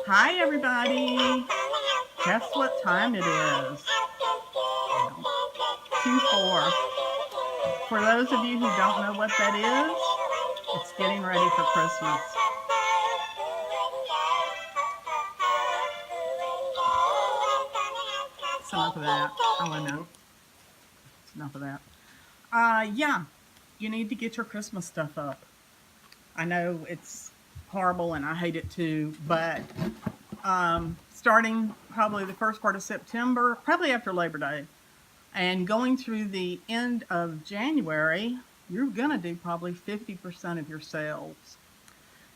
Hi, everybody. Guess what time it is? Q4. For those of you who don't know what that is, it's getting ready for Christmas. That's enough of that. Oh, I know. It's enough of that. Yeah, you need to get your Christmas stuff up. I know it's horrible and I hate it too, but starting probably the first part of September, probably after Labor Day, and going through the end of January, you're going to do probably 50% of your sales.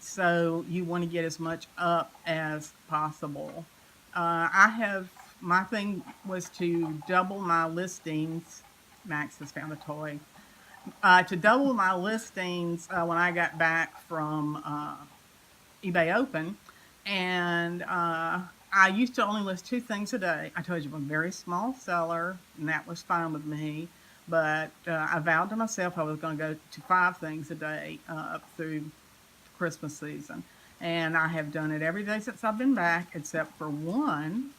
So you want to get as much up as possible. My thing was to double my listings. Max has found a toy. To double my listings when I got back from eBay Open. And I used to only list two things a day. I told you I'm a very small seller, and that was fine with me. But I vowed to myself I was going to go to five things a day up through Christmas season. And I have done it every day since I've been back, except for one.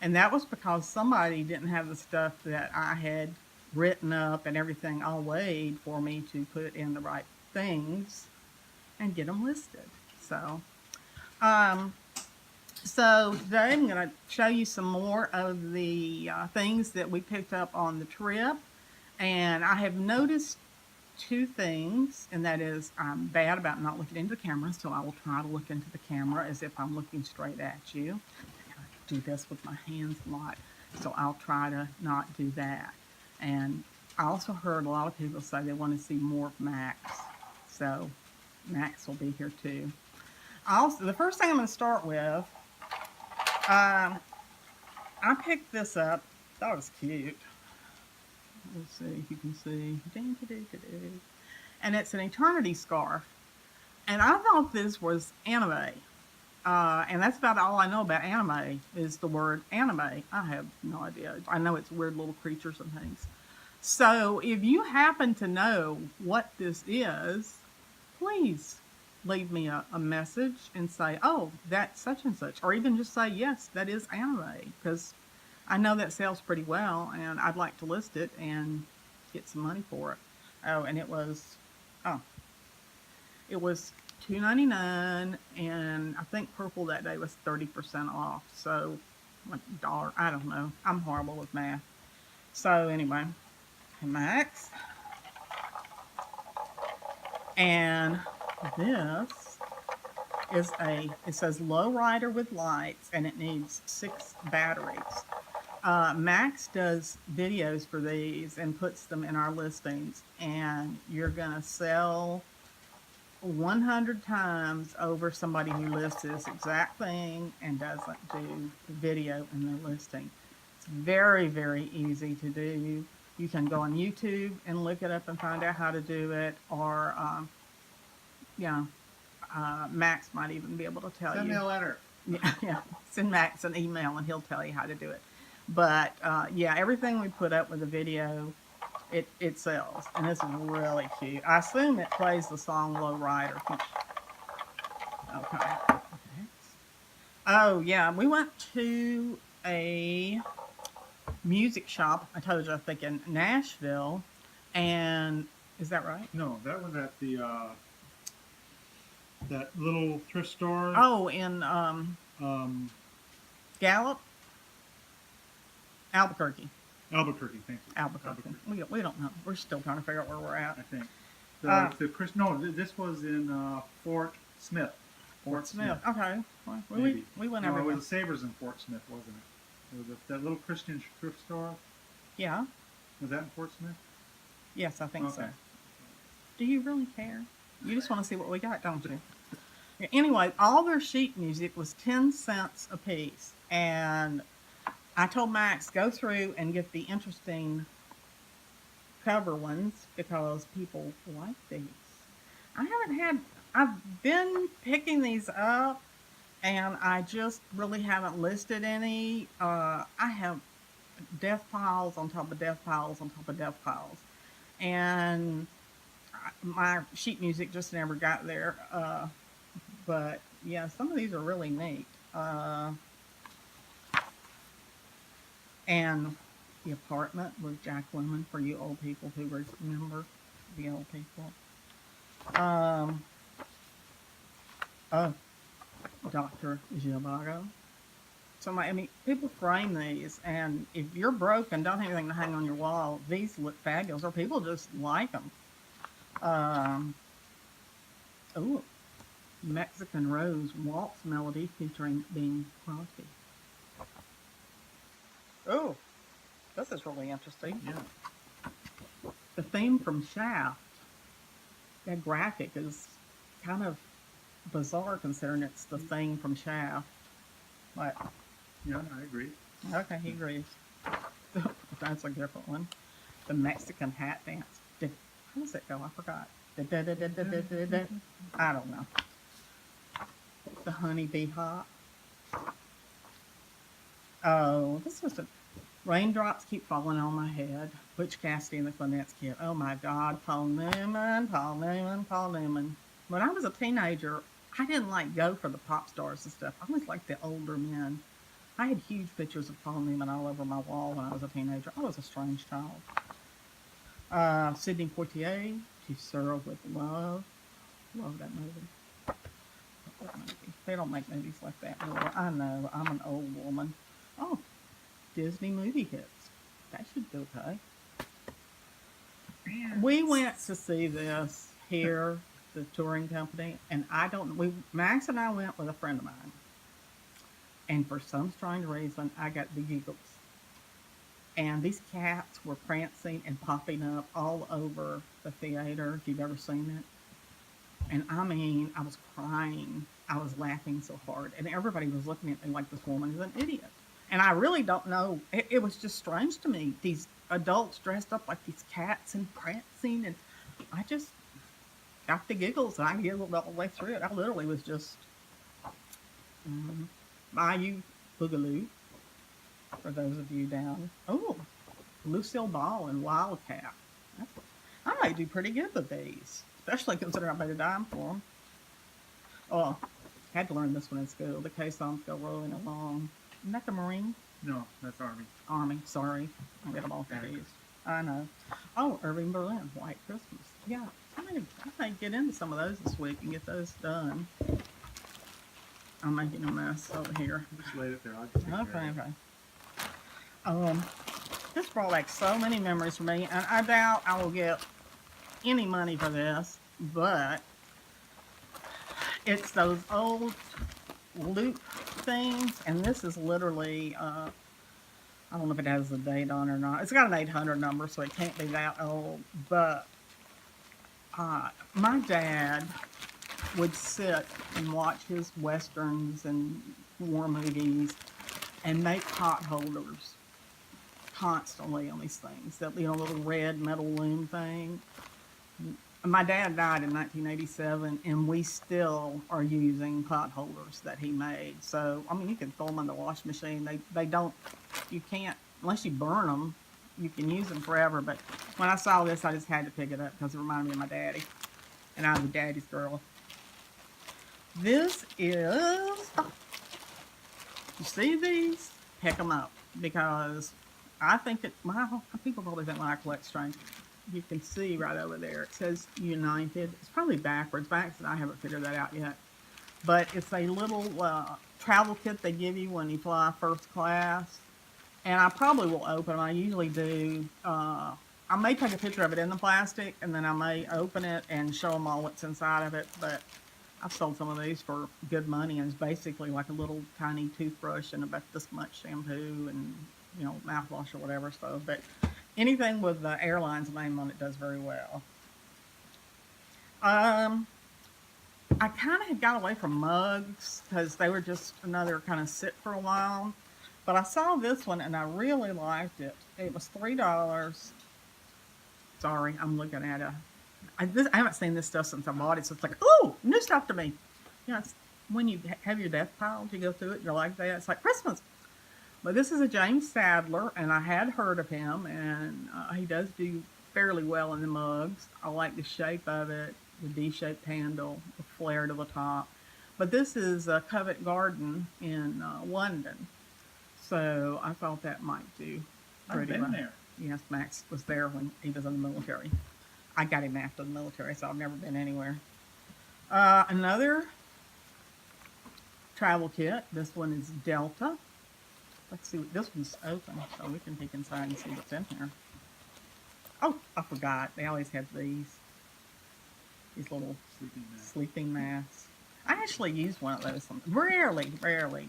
And that was because somebody didn't have the stuff that I had written up and everything all weighed for me to put in the right things and get them listed. Um, so today I'm going to show you some more of the things that we picked up on the trip. And I have noticed two things, and that is I'm bad about not looking into the camera, so I will try to look into the camera as if I'm looking straight at you. I do this with my hands a lot, so I'll try to not do that. And I also heard a lot of people say they want to see more of Maxx, so Maxx will be here too. Also, the first thing I'm going to start with, I picked this up. Thought it was cute. Let's see if you can see. And it's an eternity scarf. And I thought this was anime. And that's about all I know about anime is the word anime. I have no idea. I know it's weird little creatures and things. So if you happen to know what this is, please leave me a message and say, oh, that's such and such. Or even just say, yes, that is anime. Because I know that sells pretty well and I'd like to list it and get some money for it. Oh, and oh, it was $2.99, and I think purple that day was 30% off. So, like dollar, I don't know. I'm horrible with math. So anyway, Maxx, and this is it says low rider with lights, and it needs 6 batteries. Maxx does videos for these and puts them in our listings, and you're gonna sell 100 times over somebody who lists this exact thing and doesn't do the video in their listing. It's very, very easy to do. You can go on YouTube and look it up and find out how to do it, or yeah, Maxx might even be able to tell you. Send me a letter. Yeah, send Maxx an email and he'll tell you how to do it. But yeah, everything we put up with the video, it sells, and it's really cute. I assume it plays the song Low Rider. Okay. Oh yeah, we went to a music shop. I told you, I think in Nashville, and is that right? No, that was at the that little thrift store. Oh, in Gallup, Albuquerque. Albuquerque, thank you. Albuquerque. We don't know. We're still trying to figure out where we're at. I think. This was in Fort Smith. Fort Smith. Okay. Well, we went No, everywhere. it was Sabres in Fort Smith, wasn't it? It was that little Christian thrift store. Yeah. Was that in Fort Smith? Yes, I think so. Okay. Do you really care? You just want to see what we got, don't you? Yeah, anyway, all their sheet music was 10 cents a piece. And I told Maxx, go through and get the interesting cover ones because people like these. I've been picking these up and I just really haven't listed any. I have death piles on top of death piles on top of death piles. And my sheet music just never got there. But yeah, some of these are really neat. And the apartment with Jack Lemmon for you old people who remember the old people. Um, oh, Dr. Givago. So, I mean, people frame these, and if you're broke and don't have anything to hang on your wall, these look fabulous, or people just like them. Oh, Mexican Rose Waltz Melody featuring Bing Crosby. Oh, this is really interesting. Yeah. The theme from Shaft, that graphic is kind of bizarre considering it's the thing from Shaft. But Yeah, I agree. okay, he agrees. That's a different one. The Mexican hat dance. How does it go? I forgot. I don't know. The honeybee hop. Oh, this was a raindrops keep falling on my head. Butch Cassidy and the Clannets Kid. Oh my God, Paul Newman, Paul Newman, Paul Newman. When I was a teenager, I didn't like go for the pop stars and stuff. I always liked the older men. I had huge pictures of Paul Newman all over my wall when I was a teenager. I was a strange child. Sidney Poitier, To Serve with Love. Love that movie. They don't make movies like that anymore. I know, I'm an old woman. Oh, Disney movie hits. That should do okay. We went to see this here, the touring company, and Max and I went with a friend of mine. And for some strange reason, I got the giggles. And these cats were prancing and popping up all over the theater, if you've ever seen it. And I mean, I was crying. I was laughing so hard. And everybody was looking at me like this woman is an idiot. And I really don't know. It was just strange to me. These adults dressed up like these cats and prancing. And I just got the giggles. And I giggled all the way through it. I literally was just Bayou Boogaloo. For those of you down. Oh, Lucille Ball and Wildcat. I might do pretty good with these. Especially considering I paid a dime for them. Oh, had to learn this one in school. The caissons go rolling along. Isn't that the Marine? No, that's Army. Army, sorry. I get them all confused. I know. Oh, Irving Berlin, White Christmas. Yeah, I might get into some of those this week and get those done. I'm making a mess over here. Just lay it there. I'll just take care of it. Okay. This brought back so many memories for me, and I doubt I will get any money for this, but it's those old loop things, and this is literally, I don't know if it has a date on it or not. It's got an 800 number, so it can't be that old, but my dad would sit and watch his westerns and war movies and make pot holders constantly on these things. That little red metal loom thing. My dad died in 1987, and we still are using pot holders that he made. So, I mean, you can throw them in the washing machine. They don't, you can't, unless you burn them, you can use them forever. But when I saw this, I just had to pick it up because it reminded me of my daddy. And I'm a daddy's girl. This is, you see these? Pick them up. Because I think people probably think when I collect strange. You can see right over there, it says United. It's probably backwards. Max and I haven't figured that out yet. But it's a little travel kit they give you when you fly first class. And I probably will open them. I usually do. I may take a picture of it in the plastic, and then I may open it and show them all what's inside of it. But I've sold some of these for good money, and it's basically like a little tiny toothbrush and about this much shampoo and, mouthwash or whatever. So, but anything with the airline's name on it does very well. I kind of had got away from mugs because they were just another kind of sit for a while. But I saw this one and I really liked it. It was $3. Sorry, I'm looking at it. I haven't seen this stuff since I bought it, so it's like, oh, new stuff to me. It's when you have your death pile, you go through it, you're like that. It's like Christmas. But this is a James Sadler, and I had heard of him, and he does do fairly well in the mugs. I like the shape of it, the D-shaped handle, the flare to the top. But this is Covent Garden in London. So I thought that might do I've pretty been well. there. Yes, Max was there when he was in the military. I got him after the military, so I've never been anywhere. Another travel kit. This one is Delta. Let's see. This one's open, so we can peek inside and see what's in here. Oh, I forgot. They always have these little Sleeping bag. sleeping masks. I actually use one of those. Rarely,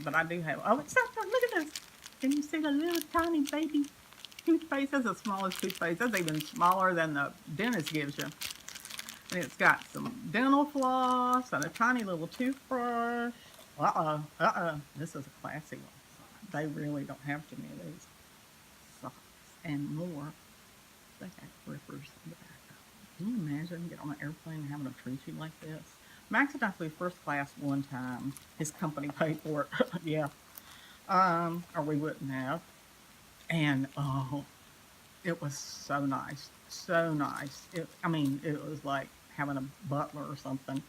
but I do have. Oh, it's so fun. Look at this. Can you see the little tiny baby toothpaste? That's the smallest toothpaste. That's even smaller than the dentist gives you. And it's got some dental floss and a tiny little toothbrush. This is a classy one. They really don't have too many of these. Socks and more. They got grippers in the back. Can you imagine getting on an airplane and having them treat you like this? Max and I flew first class one time. His company paid for it. Yeah. Or we wouldn't have. And oh, it was so nice. So nice. It was like having a butler or something.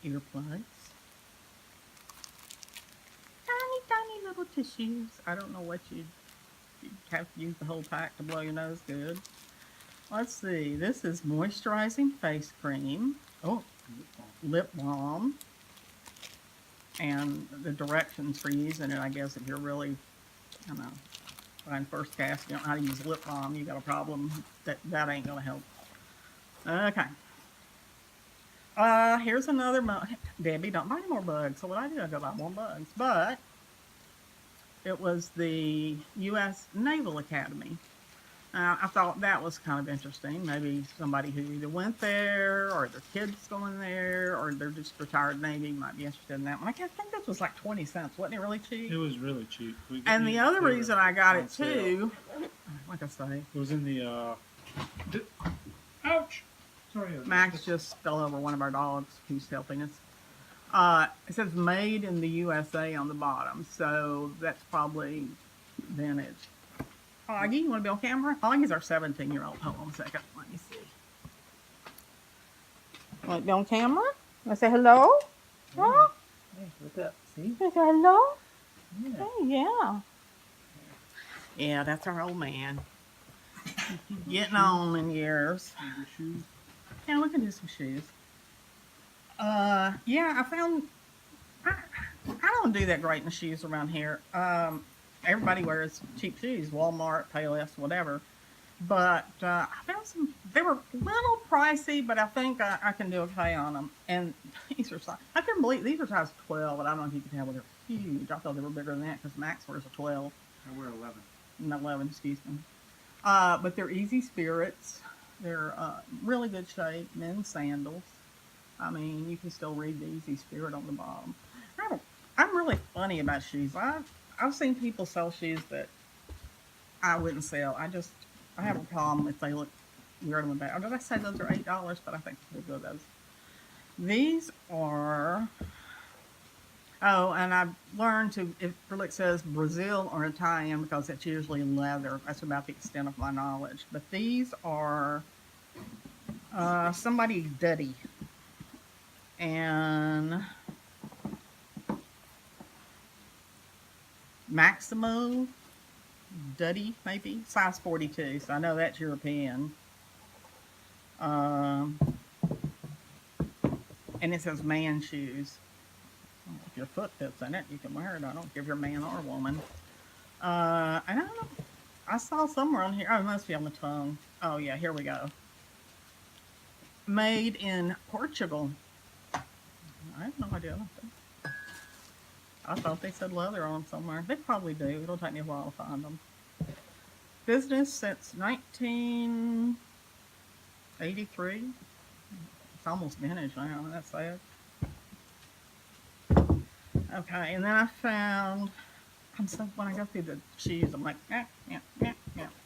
Earplugs. Tiny little tissues. I don't know what you'd have to use the whole pack to blow your nose good. Let's see. This is moisturizing face cream. Oh, lip balm. And the directions for using it, I guess, if you're really, flying first class, you don't know how to use lip balm, you got a problem. That ain't gonna help. Okay. Here's another mug. Debbie, don't buy any more bugs. So what I do, I go buy more bugs. But it was the U.S. Naval Academy. I thought that was kind of interesting. Maybe somebody who either went there, or their kids going there, or they're just retired Navy might be interested in that one. I think this was like 20 cents. Wasn't it really cheap? It was really cheap. And the other reason I got it too, like I say, it was in the ouch. Sorry. Max just fell over one of our dogs who's helping us. It says made in the USA on the bottom, so that's probably vintage. Augie, you want to be on camera? Augie's our 17-year-old. Hold on a second. Let me see. Want to be on camera? Want to say hello? Huh? Hey, what's up? See? You say hello? Yeah. Hey, yeah. Yeah, that's our old man. Getting on in years. Your shoes. Yeah, we can do some shoes. Yeah, I found I don't do that great in the shoes around here. Everybody wears cheap shoes, Walmart, Payless, whatever. But I found some. They were a little pricey, but I think I can do okay on them. And these are size. I couldn't believe these are size 12, and I don't know if you can tell, but they're huge. I thought they were bigger than that because Max wears a 12. I wear 11. 11, excuse me. But they're easy spirits. They're really good shape. Men's sandals. I mean, you can still read the easy spirit on the bottom. I'm really funny about shoes. I've seen people sell shoes that I wouldn't sell. I have a problem if they look weird on the back. Or did I say those are $8? But I think they're good. Those. These are. Oh, and I've learned to, if it says Brazil or Italian, because it's usually leather. That's about the extent of my knowledge. But these are somebody Duddy. And Maximo Duddy, maybe size 42. So I know that's European. And it says man shoes. If your foot fits in it, you can wear it. I don't care if you're a man or a woman. And I don't know. I saw somewhere on here. Oh, it must be on the tongue. Oh yeah, here we go. Made in Portugal. I have no idea. I thought they said leather on somewhere. They probably do. It'll take me a while to find them. Business since 1983. It's almost vintage now. That's sad. Okay, and then I found. When I go through the shoes, I'm like, yeah.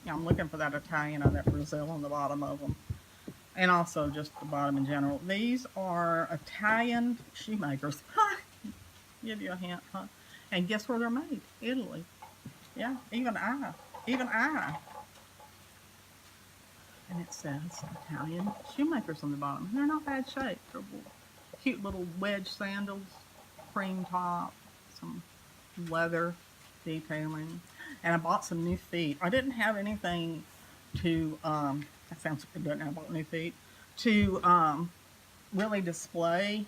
I'm looking for that Italian or that Brazil on the bottom of them. And also just the bottom in general. These are Italian shoemakers. Give you a hint, huh? And guess where they're made? Italy. Yeah, even I. And it says Italian shoemakers on the bottom. They're not bad shape. They're cute little wedge sandals. cream top, some leather detailing, and I bought some new feet. I didn't have anything to, that sounds good, I bought new feet, to really display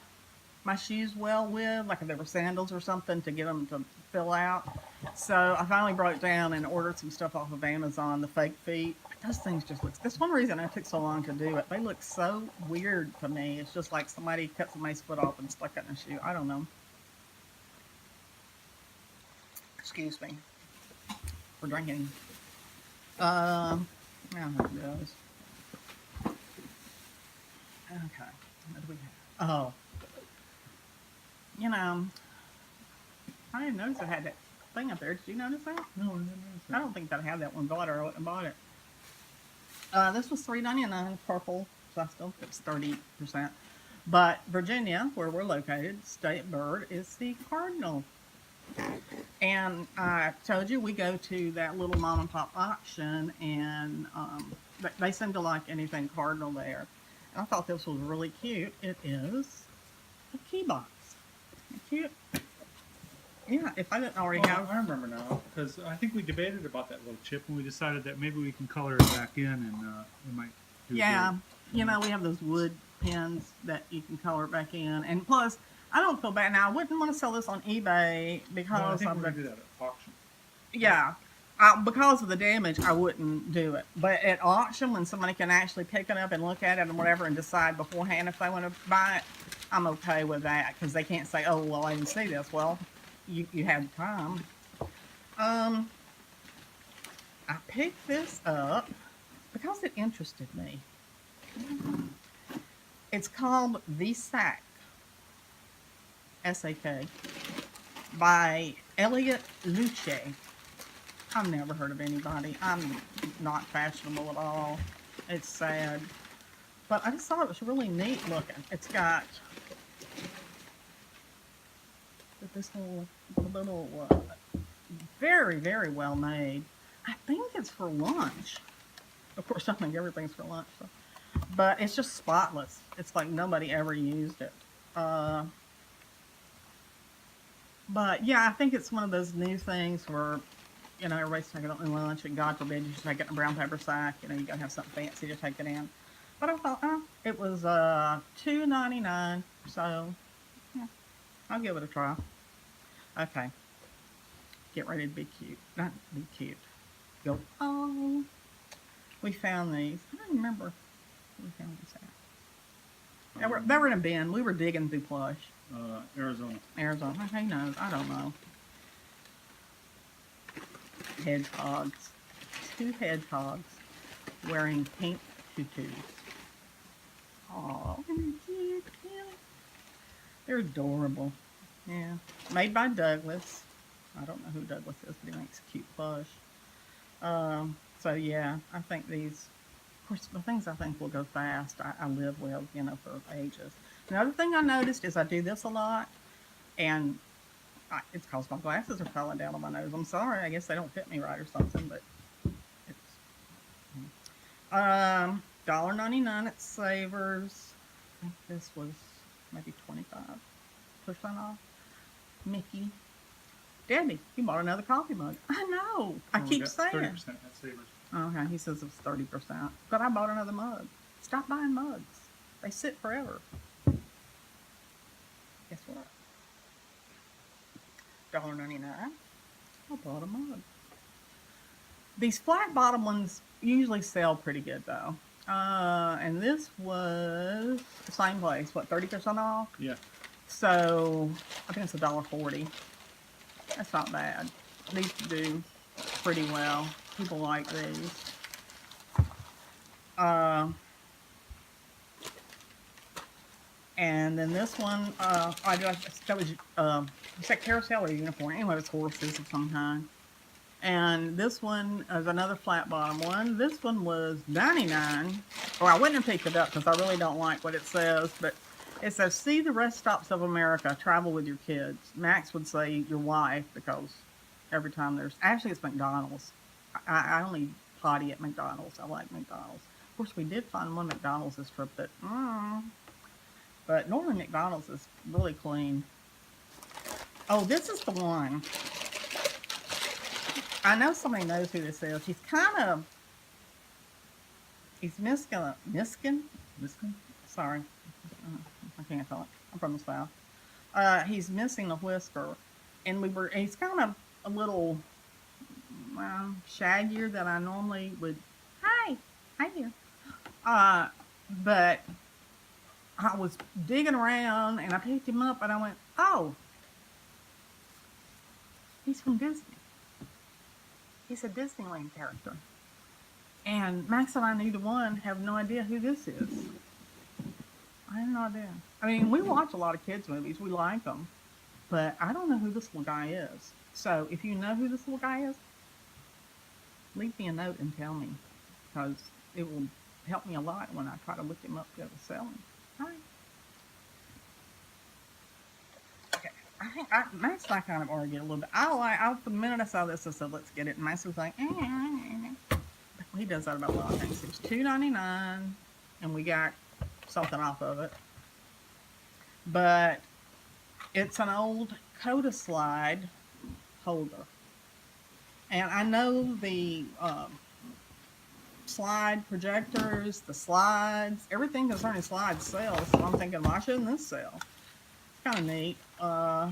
my shoes well with, like if they were sandals or something, to get them to fill out. So I finally broke down and ordered some stuff off of Amazon, the fake feet. But those things just look, that's one reason it took so long to do it. They look so weird to me. It's just like somebody cut somebody's foot off and stuck it in a shoe. I don't know. Excuse me for drinking. I don't know how it goes. Okay, what do we have? Oh, you know, I didn't notice I had that thing up there. Did you notice that? No, I didn't notice that. I don't think that I had that one bought or I wouldn't have bought it. This was $3.99, purple, so I still think it's 30%. But Virginia, where we're located, state bird is the cardinal. And I told you we go to that little mom and pop auction, and they seem to like anything cardinal there. And I thought this was really cute. It is a key box. Cute. Yeah, if I didn't already have. I remember now, because I think we debated about that little chip, and we decided that maybe we can color it back in, and it might do Yeah, good. you know, we have those wood pins that you can color it back in. And plus, I don't feel bad. Now, I wouldn't want to sell this on eBay because No, I think of we're the. going to do that at auction. Yeah. Because of the damage, I wouldn't do it. But at auction, when somebody can actually pick it up and look at it and whatever and decide beforehand if they want to buy it, I'm okay with that because they can't say, oh, well, I didn't see this. Well, you had time. I picked this up because it interested me. It's called The Sack, S-A-K, by Elliot Luce. I've never heard of anybody. I'm not fashionable at all. It's sad. But I just thought it was really neat looking. It's got this little very, very well made. I think it's for lunch. Of course, I think everything's for lunch. So. But it's just spotless. It's like nobody ever used it. But yeah, I think it's one of those new things where, you know, everybody's taking it on lunch, and God forbid you should take it in a brown paper sack. You know, you gotta have something fancy to take it in. But I thought, it was $2.99, so yeah, I'll give it a try. Okay, get ready to be cute. Not be cute. Go. Oh, we found these. I don't remember where we found these at. They were in a bin. We were digging through plush. Arizona. Arizona. Who knows? I don't know. Hedgehogs. 2 hedgehogs wearing pink tutus. Oh, cute. They're adorable. Yeah. Made by Douglas. I don't know who Douglas is, but he makes cute plush. So yeah, I think these, of course, the things I think will go fast, I live with, you know, for ages. Another thing I noticed is I do this a lot, and it's because my glasses are falling down on my nose. I'm sorry. I guess they don't fit me right or something, but it's $1.99 at Savers. I think this was maybe 25% off. Mickey. Debbie, you bought another coffee mug. I know. I keep saying 30% at Savers. Okay, he says it's 30%. But I bought another mug. Stop buying mugs. They sit forever. Guess what? $1.99. I bought a mug. These flat bottom ones usually sell pretty good though. And this was the same place. What, 30% off? Yeah. So I think it's $1.40. That's not bad. These do pretty well. People like these. And then this one, that was is that carousel or uniform? Anyway, it's horses of some kind. And this one is another flat bottom one. This one was $99. Well, I wouldn't have picked it up because I really don't like what it says, but it says, see the rest stops of America, travel with your kids. Max would say your wife because every time actually it's McDonald's. I only potty at McDonald's. I like McDonald's. Of course, we did find one McDonald's this trip that, but normally McDonald's is really clean. Oh, this is the one. I know somebody knows who this is. He's Miskin? Miskin? Sorry. I can't talk. I'm from the South. He's missing a whisker. And he's kind of a little shaggier than I normally would. Hi. Hi there. But I was digging around and I picked him up and I went, oh, he's from Disney. He's a Disneyland character. And Max and I, neither one, have no idea who this is. I have no idea. I mean, we watch a lot of kids' movies. We like them. But I don't know who this little guy is. So if you know who this little guy is, leave me a note and tell me. Because it will help me a lot when I try to look him up to go to sell him. All right. Okay. Max and I kind of argued a little bit. The minute I saw this, I said, let's get it. And Max was like, he does that about a lot of things. It was $2.99, and we got something off of it. But it's an old Coda slide holder. And I know the slide projectors, the slides, everything concerning slides sells. So I'm thinking, why shouldn't this sell? It's kind of neat. Oh,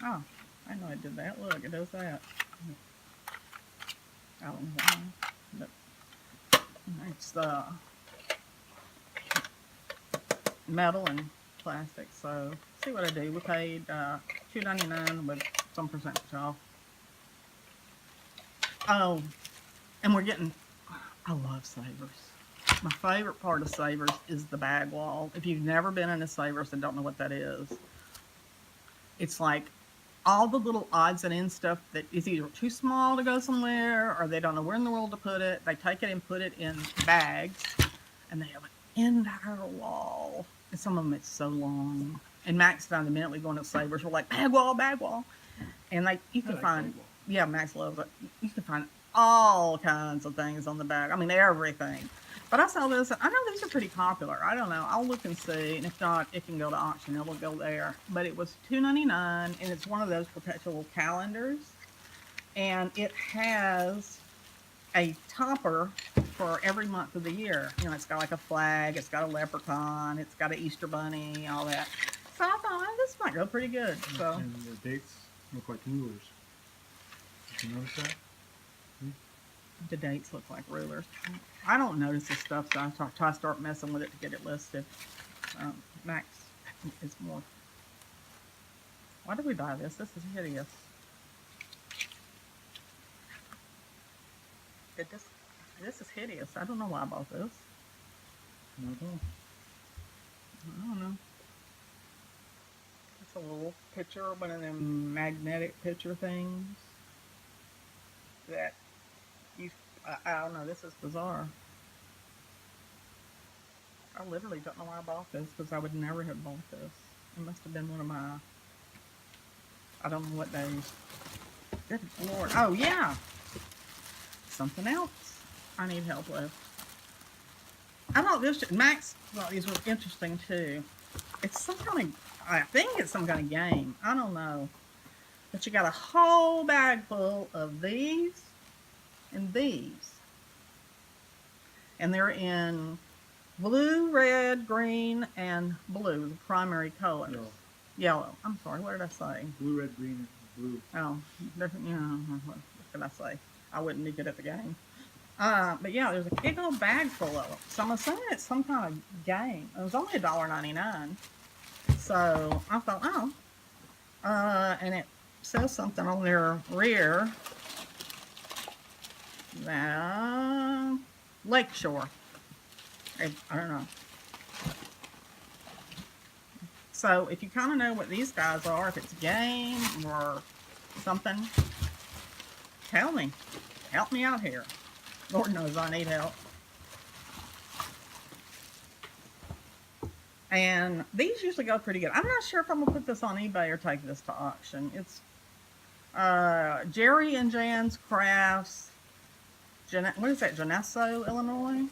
I didn't know it did that. Look, it does that. I don't know why. But it's metal and plastic. So see what I do. We paid $2.99 with some percentage off. Oh, and we're getting. I love Savers. My favorite part of Savers is the bag wall. If you've never been in a Savers and don't know what that is, it's like all the little odds and ends stuff that is either too small to go somewhere or they don't know where in the world to put it. They take it and put it in bags, and they have an entire wall. And some of them it's so long. And Max and I, the minute we go into Savers, we're like, bag wall. And you can find, yeah, Max loves it. You can find all kinds of things on the bag. I mean, everything. But I saw this. I know these are pretty popular. I don't know. I'll look and see. And if not, it can go to auction. It will go there. But it was $2.99, and it's one of those perpetual calendars. And it has a topper for every month of the year. You know, it's got like a flag. It's got a leprechaun. It's got an Easter bunny, all that. So I thought, oh, this might go pretty good. So. And the dates look like rulers. Did you notice that? The dates look like rulers. I don't notice this stuff, so I try to start messing with it to get it listed. Max is more. Why did we buy this? This is hideous. This is hideous. I don't know why I bought this. Not at all. I don't know. It's a little picture, one of them magnetic picture things that I don't know. This is bizarre. I literally don't know why I bought this because I would never have bought this. It must have been one of my. I don't know what days. Good Lord. Oh, yeah. Something else I need help with. I thought Max thought these were interesting too. It's some kind of. I think it's some kind of game. I don't know. But you got a whole bag full of these. And these. And they're in blue, red, green, and blue, the primary colors. Yellow. I'm sorry, what did I say? Blue, red, green, and blue. Oh, what can I say? I wouldn't be good at the game. But yeah, there's a big old bag full of them. So I'm assuming it's some kind of game. It was only $1.99. So I thought, oh. And it says something on their rear. Lakeshore. I don't know. So if you kind of know what these guys are, if it's a game or something, tell me. Help me out here. Lord knows I need help. And these usually go pretty good. I'm not sure if I'm going to put this on eBay or take this to auction. It's Jerry and Jan's Crafts. What is that, Geneso, Illinois?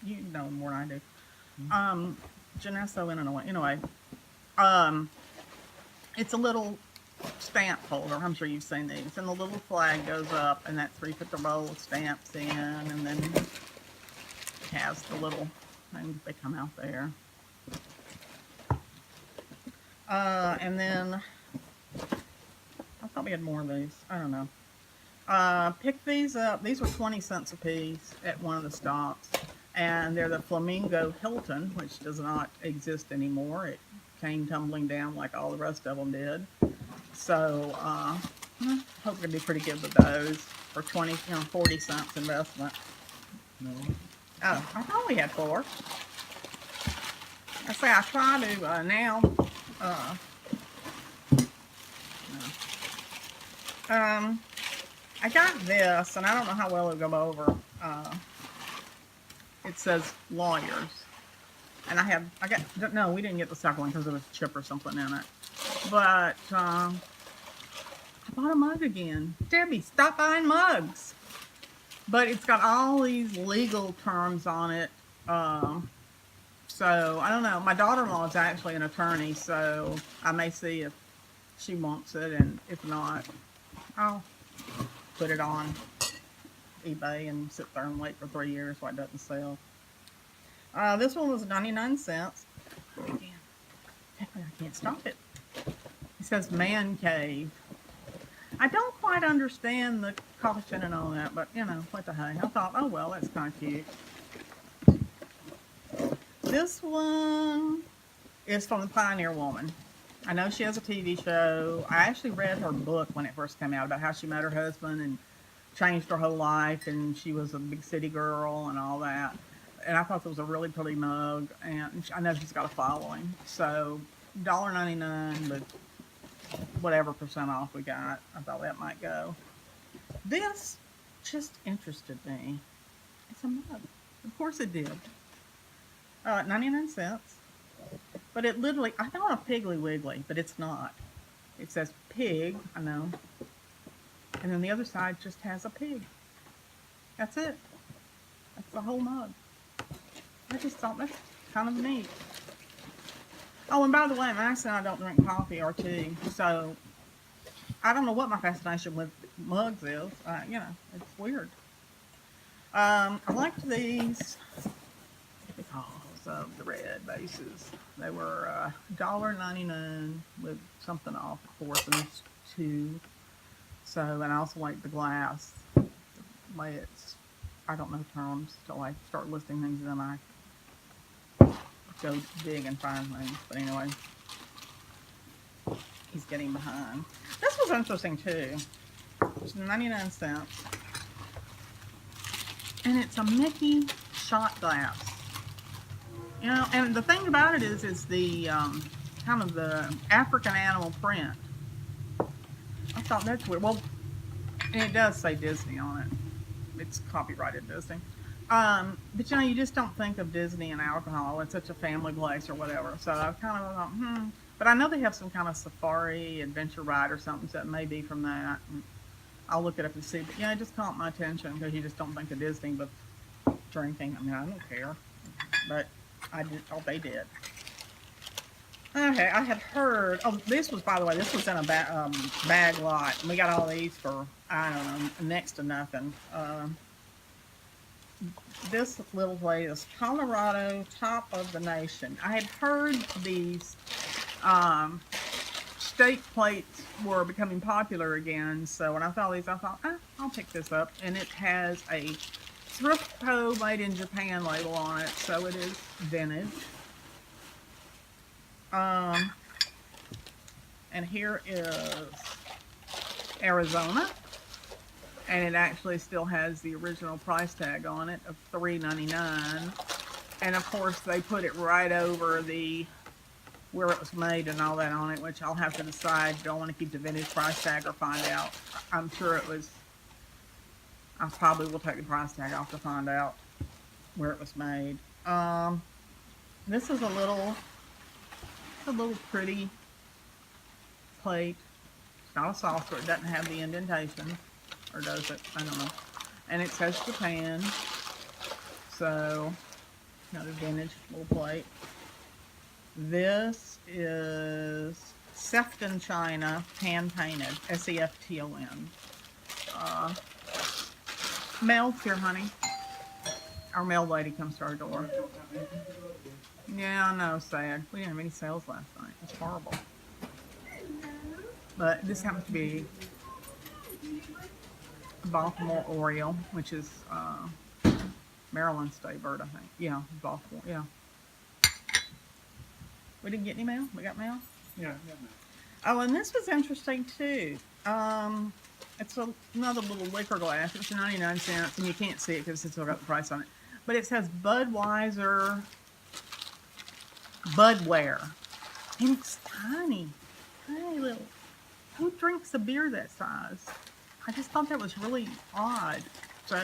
You know more than I do. Geneso, Illinois. Anyway, It's a little stamp holder. I'm sure you've seen these. And the little flag goes up, and that's where you put the roll of stamps in, and then it has the little things that come out there. And then I thought we had more of these. I don't know. Pick these up. These were 20 cents a piece at one of the stops. And they're the Flamingo Hilton, which does not exist anymore. It came tumbling down like all the rest of them did. So, I hope we're going to be pretty good with those for 40 cents investment. No. Oh, I thought we had 4. I say I try to, now, I got this, and I don't know how well it'll go over. It says lawyers. And no, we didn't get the second one because there was a chip or something in it. But, I bought a mug again. Debbie, stop buying mugs. But it's got all these legal terms on it. So, I don't know. My daughter-in-law is actually an attorney, so I may see if she wants it, and if not, I'll put it on eBay and sit there and wait for 3 years while it doesn't sell. This one was 99 cents. Again, I can't stop it. It says man cave. I don't quite understand the caution and all that, but you know, what the heck. I thought, oh well, that's kind of cute. This one is from the Pioneer Woman. I know she has a TV show. I actually read her book when it first came out about how she met her husband and changed her whole life, and she was a big city girl and all that. And I thought it was a really pretty mug, and I know she's got a following. So $1.99, but whatever percent off we got, I thought that might go. This just interested me. It's a mug. Of course it did. 99 cents. But it literally, I thought a Piggly Wiggly, but it's not. It says pig, I know. And then the other side just has a pig. That's it. That's the whole mug. I just thought that's kind of neat. Oh, and by the way, Maxx and I don't drink coffee or tea, so I don't know what my fascination with mugs is. You know, it's weird. I liked these because of the red bases. They were $1.99 with something off, of course, and it's 2. So, and I also like the glass. The way it's, I don't know terms till I start listing things, and then I go dig and find things. But anyway, he's getting behind. This was interesting too. It's 99 cents. And it's a Mickey shot glass. You know, and the thing about it is the kind of the African animal print. I thought that's weird. Well, and it does say Disney on it. It's copyrighted Disney. But you know, you just don't think of Disney and alcohol. It's such a family place or whatever. So I kind of thought, But I know they have some kind of safari adventure ride or something, so it may be from that. And I'll look it up and see. But yeah, it just caught my attention because you just don't think of Disney with drinking. I mean, I don't care. But I did. Oh, they did. Okay, I had heard. Oh, this was, by the way, this was in a bag lot. And we got all these for, I don't know, next to nothing. This little place is Colorado Top of the Nation. I had heard these steak plates were becoming popular again. So when I saw these, I thought, I'll pick this up. And it has a Thrift Co. made in Japan label on it. So it is vintage. And here is Arizona. And it actually still has the original price tag on it of $3.99. And of course they put it right over the where it was made and all that on it, which I'll have to decide. Do I want to keep the vintage price tag or find out? I'm sure it was. I probably will take the price tag off to find out where it was made. This is a little pretty plate. It's not a saucer. It doesn't have the indentation. Or does it? I don't know. And it says Japan. So, another vintage little plate. This is Sefton China, hand painted, Sefton. Mail's here, honey. Our mail lady comes to our door. Yeah, I know, sad. We didn't have any sales last night. It's horrible. But this happens to be Baltimore Oriole, which is Maryland state bird, I think. Yeah, Baltimore. Yeah. We didn't get any mail. We got mail. Yeah, yeah, man. Oh, and this was interesting too. It's another little liquor glass. It's 99 cents, and you can't see it because it's still got the price on it. But it says Budweiser Budware. And it's tiny. Tiny little. Who drinks a beer that size? I just thought that was really odd. So,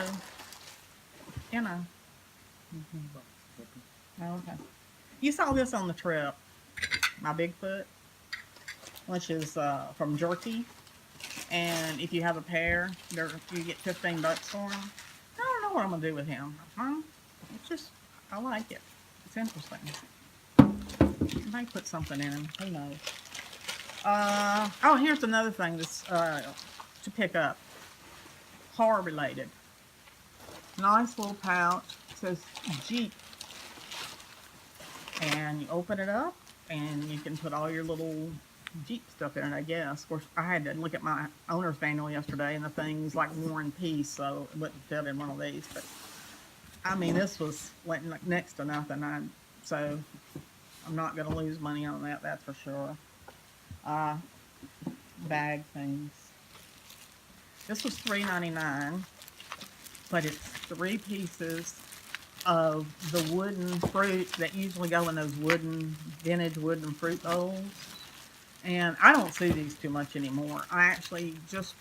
you know. Oh, okay. You saw this on the trip. My Bigfoot, which is from Jerky. And if you have a pair, you get $15 for them. I don't know what I'm going to do with him. It's just, I like it. It's interesting. I might put something in him. Who knows? Oh, here's another thing that's to pick up. Car related. Nice little pouch. It says Jeep. And you open it up, and you can put all your little Jeep stuff in it, I guess. Of course, I had to look at my owner's manual yesterday, and the thing's like War and Peace, so it wouldn't fit in one of these. But I mean, this was like next to nothing. So I'm not going to lose money on that. That's for sure. Bag things. This was $3.99, but it's 3 pieces of the wooden fruit that usually go in those vintage wooden fruit bowls. And I don't see these too much anymore. I actually just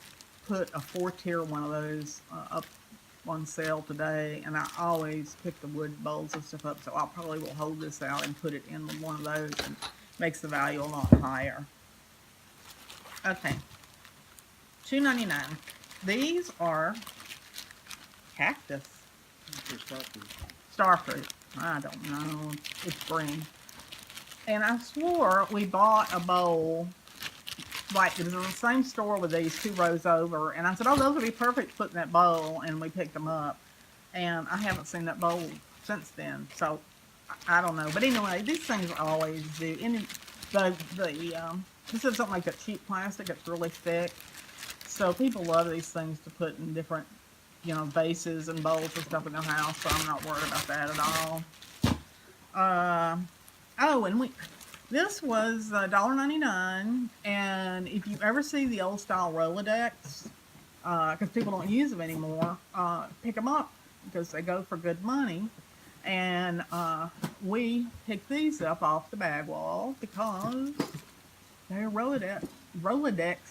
put a 4-tier one of those up on sale today, and I always pick the wood bowls and stuff up, so I probably will hold this out and put it in one of those, and makes the value a lot higher. Okay, $2.99. These are cactus. Starfruit. I don't know. It's green. And I swore we bought a bowl, like it was in the same store with these 2 rows over. And I said, oh, those would be perfect to put in that bowl. And we picked them up. And I haven't seen that bowl since then. So, I don't know. But anyway, these things always do. This is something like that cheap plastic. It's really thick. So people love these things to put in different, vases and bowls and stuff in their house. So I'm not worried about that at all. And this was $1.99, and if you ever see the old style Rolodex, because people don't use them anymore, pick them up because they go for good money. And we picked these up off the bag wall because they're Rolodex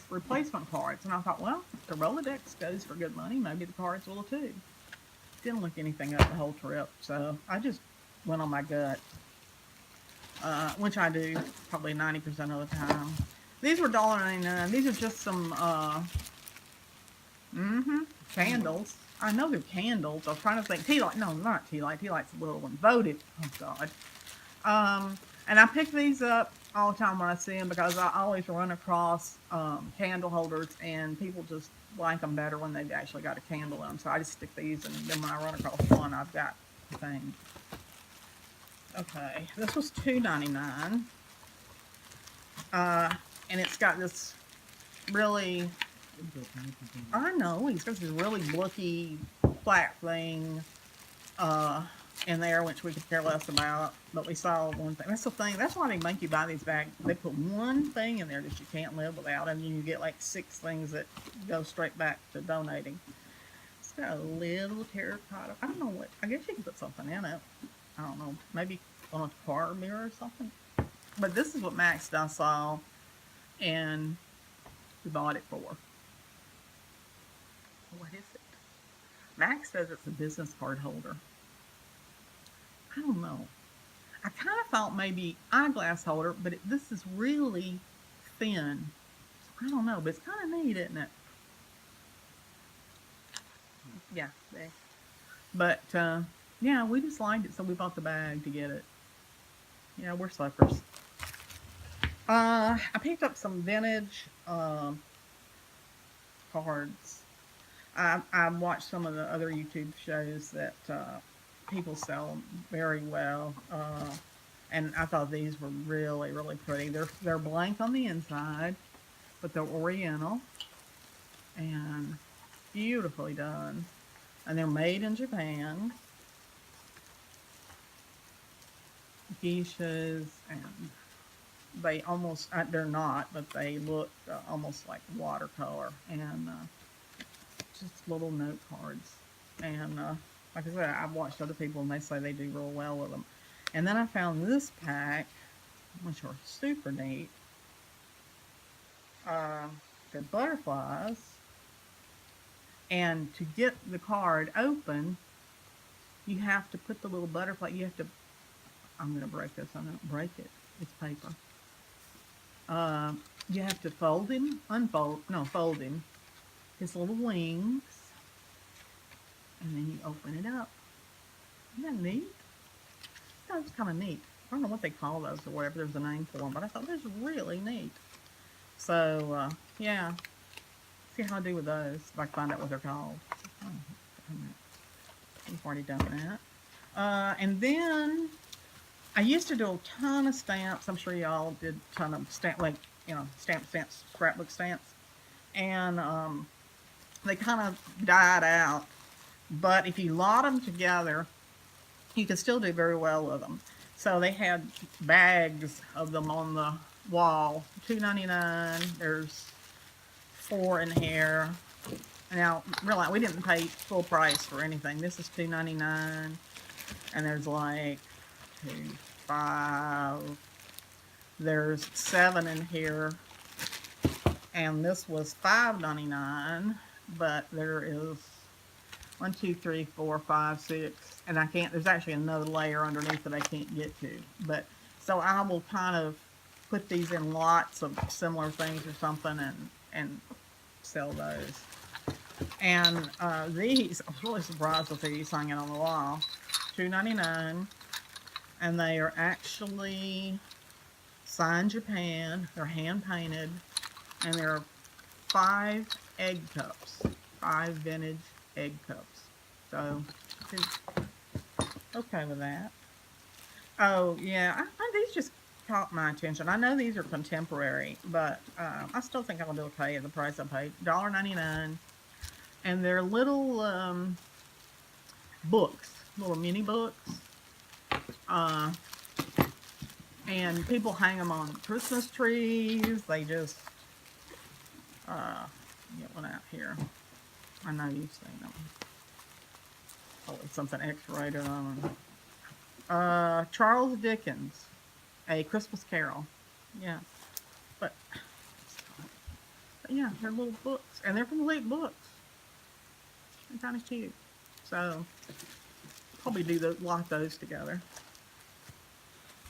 replacement cards. And I thought, well, if the Rolodex goes for good money, maybe the cards will too. Didn't look anything up the whole trip, so I just went on my gut. Which I do probably 90% of the time. These were $1.99. These are just some candles. I know they're candles. I was trying to think. Tea light. No, not tea light. Tea light's a little one. Votive. Oh, God. And I pick these up all the time when I see them because I always run across candle holders, and people just like them better when they've actually got a candle in them. So I just stick these, and then when I run across one, I've got the thing. Okay, this was $2.99, and it's got this really, I know, it's got this really booky, flat thing in there, which we could care less about, but we saw one thing. That's the thing, that's why they make you buy these bags. They put one thing in there that you can't live without, and you get like 6 things that go straight back to donating. It's got a little terracotta, I don't know what, I guess you can put something in it. I don't know, maybe on a car mirror or something. But this is what Maxx I saw, and we bought it for. What is it? Maxx says it's a business card holder. I don't know. I kind of thought maybe eyeglass holder, but this is really thin. So I don't know, but it's kind of neat, isn't it? Yeah, there. But, yeah, we just liked it, so we bought the bag to get it. Yeah, we're suckers. I picked up some vintage cards. I watched some of the other YouTube shows that people sell very well, and I thought these were really really pretty. They're blank on the inside, but they're oriental and beautifully done, and they're made in Japan. Geishas, and they almost they're not, but they look almost like watercolor, and just little note cards. And like I said, I've watched other people and they say they do real well with them. And then I found this pack, which are super neat. They're butterflies. And to get the card open, you have to put the little butterfly, you have to, I'm going to break this, I'm going to break it. It's paper. You have to fold him, fold him, his little wings, and then you open it up. Isn't that neat? That was kind of neat. I don't know what they call those or whatever. There's a name for them, but I thought this was really neat. So, yeah. See how I do with those. If I can find out what they're called. Oh, we've already done that. And then I used to do a ton of stamps. I'm sure y'all did a ton of stamps, scrapbook stamps. And they kind of died out. But if you lot them together, you can still do very well with them. So they had bags of them on the wall, $2.99. There's 4 in here. Now, realize we didn't pay full price for anything. This is $2.99, and there's like 2, 5. There's 7 in here, and this was $5.99. But there is 1, 2, 3, 4, 5, 6, and I can't. There's actually another layer underneath that I can't get to. But so I will kind of put these in lots of similar things or something, and sell those. And these, I was really surprised with these hanging on the wall. $2.99, and they are actually signed Japan. They're hand painted, and there are 5 egg cups, 5 vintage egg cups. So, okay with that. Oh yeah, these just caught my attention. I know these are contemporary, but I still think I'll do okay at the price I paid. $1.99, and they're little books, little mini books. And people hang them on Christmas trees. They just get one out here. I know you've seen them. Oh, it's something X-rated on them. Charles Dickens, A Christmas Carol. Yeah. But yeah, they're little books. And they're complete books. They're kind of cute. So, probably do lot those together.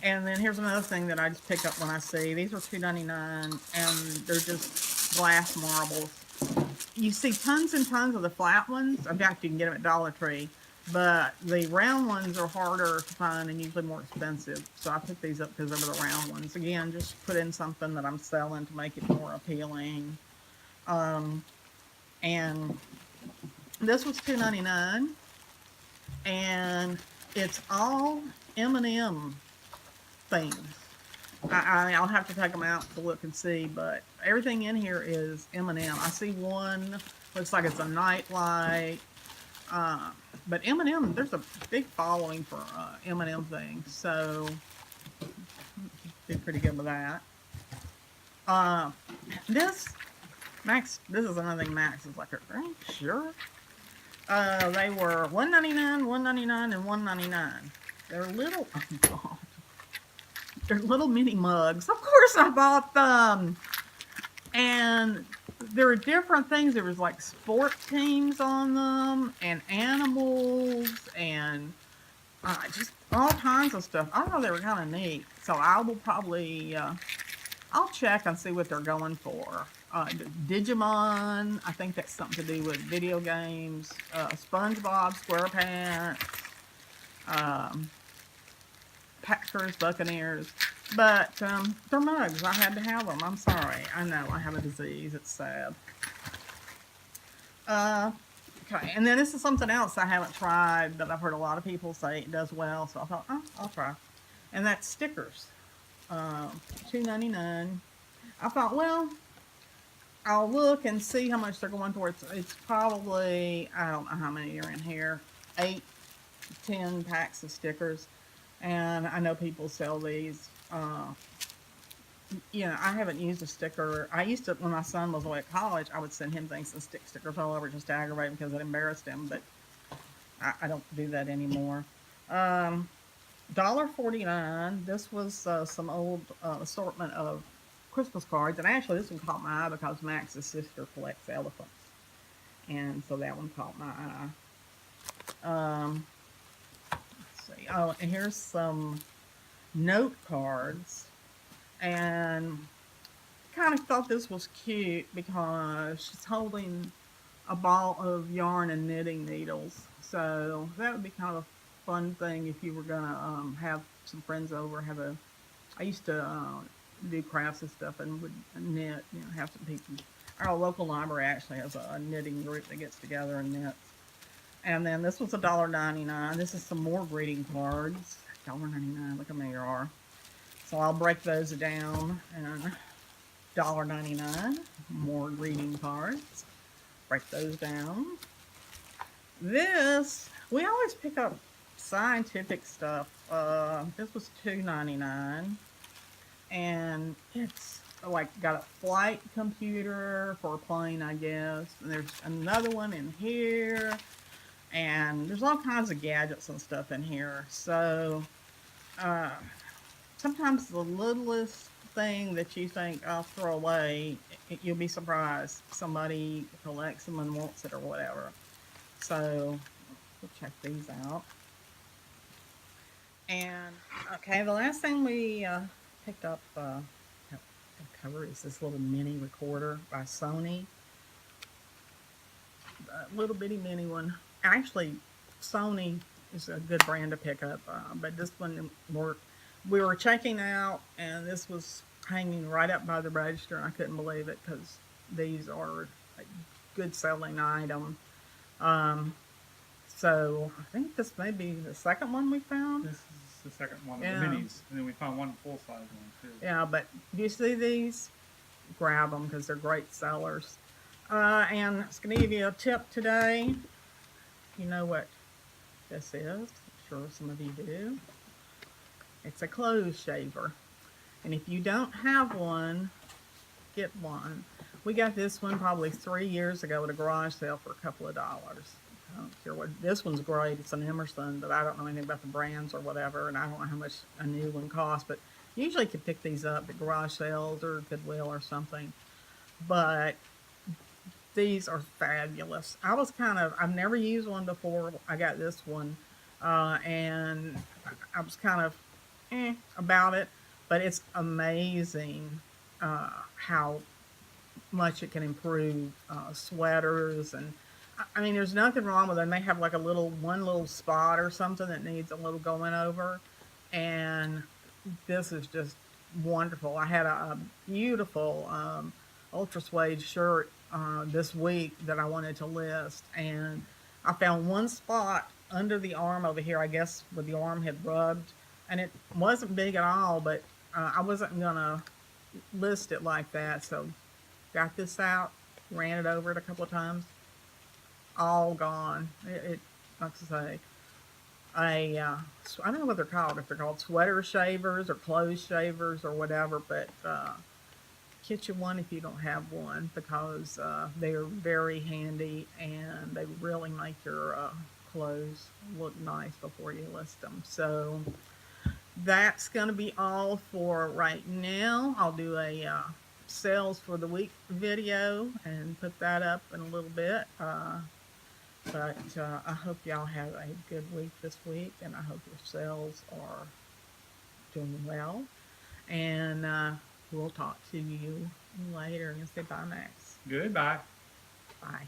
And then here's another thing that I just pick up when I see. These are $2.99, and they're just glass marbles. You see tons and tons of the flat ones. In fact, you can get them at Dollar Tree. But the round ones are harder to find and usually more expensive. So I picked these up because they were the round ones. Again, just put in something that I'm selling to make it more appealing. And this was $2.99. And it's all M&M things. I'll have to take them out to look and see, but everything in here is M&M. I see one, looks like it's a nightlight. But M&M, there's a big following for M&M things, so did pretty good with that. This Maxx, this is another thing Maxx is like, are you sure? They were $1.99, $1.99, and $1.99. They're little, oh God. They're little mini mugs. Of course I bought them. And there were different things. There was like sport teams on them, and animals, and just all kinds of stuff. I thought they were kind of neat. So I will probably, I'll check and see what they're going for. Digimon, I think that's something to do with video games. SpongeBob SquarePants. Packers, Buccaneers. But they're mugs. I had to have them. I'm sorry. I know I have a disease. It's sad. Okay, and then this is something else I haven't tried, but I've heard a lot of people say it does well, so I thought, oh, I'll try. And that's stickers. $2.99. I thought, well, I'll look and see how much they're going for. It's probably, I don't know how many are in here, 8, 10 packs of stickers. And I know people sell these. I haven't used a sticker. I used to, when my son was away at college, I would send him things and stick stickers all over just to aggravate him because it embarrassed him, but I don't do that anymore. $1.49. This was some old assortment of Christmas cards, and actually this one caught my eye because Max's sister collects elephants, and so that one caught my eye. Let's see. Oh, and here's some note cards, and kind of thought this was cute because she's holding a ball of yarn and knitting needles, so that would be kind of a fun thing if you were gonna have some friends over. I used to do crafts and stuff and would knit. Have some people. Our local library actually has a knitting group that gets together and knits. And then this was $1.99. This is some more greeting cards. $1.99. Look how many there are. So I'll break those down. And $1.99. More greeting cards. Break those down. This, we always pick up scientific stuff. This was $2.99. And it's like got a flight computer for a plane, I guess. And there's another one in here. And there's all kinds of gadgets and stuff in here. So sometimes the littlest thing that you think I'll throw away, you'll be surprised. Somebody collects them and wants it or whatever. So we'll check these out. And okay, the last thing we picked up cover is this little mini recorder by Sony. A little bitty mini one. Actually, Sony is a good brand to pick up, but this one we were checking out, and this was hanging right up by the register, and I couldn't believe it because these are a good selling item. So I think this may be the second one we found. This is the second one of the minis, and then we found one full size one too. Yeah, but do you see these? Grab them because they're great sellers. And it's going to give you a tip today. You know what this is? I'm sure some of you do. It's a clothes shaver. And if you don't have one, get one. We got this one probably 3 years ago at a garage sale for a couple of dollars. I don't care what. This one's great. It's an Emerson, but I don't know anything about the brands or whatever, and I don't know how much a new one costs. But usually you can pick these up at garage sales or Goodwill or something. But these are fabulous. I've never used one before. I got this one, and I was kind of about it, but it's amazing how much it can improve sweaters. And I mean, there's nothing wrong with them. They have like one little spot or something that needs a little going over, and this is just wonderful. I had a beautiful ultra suede shirt this week that I wanted to list, and I found one spot under the arm over here, I guess where the arm had rubbed, and it wasn't big at all, but I wasn't gonna list it like that, so got this out, ran it over it a couple of times, all gone. It like I say, I don't know what they're called, if they're called sweater shavers or clothes shavers or whatever, but get you one if you don't have one, because they are very handy and they really make your clothes look nice before you list them. So that's going to be all for right now. I'll do a sales for the week video and put that up in a little bit. But I hope y'all have a good week this week, and I hope your sales are doing well. And we'll talk to you later. And say bye, Max. Goodbye. Bye.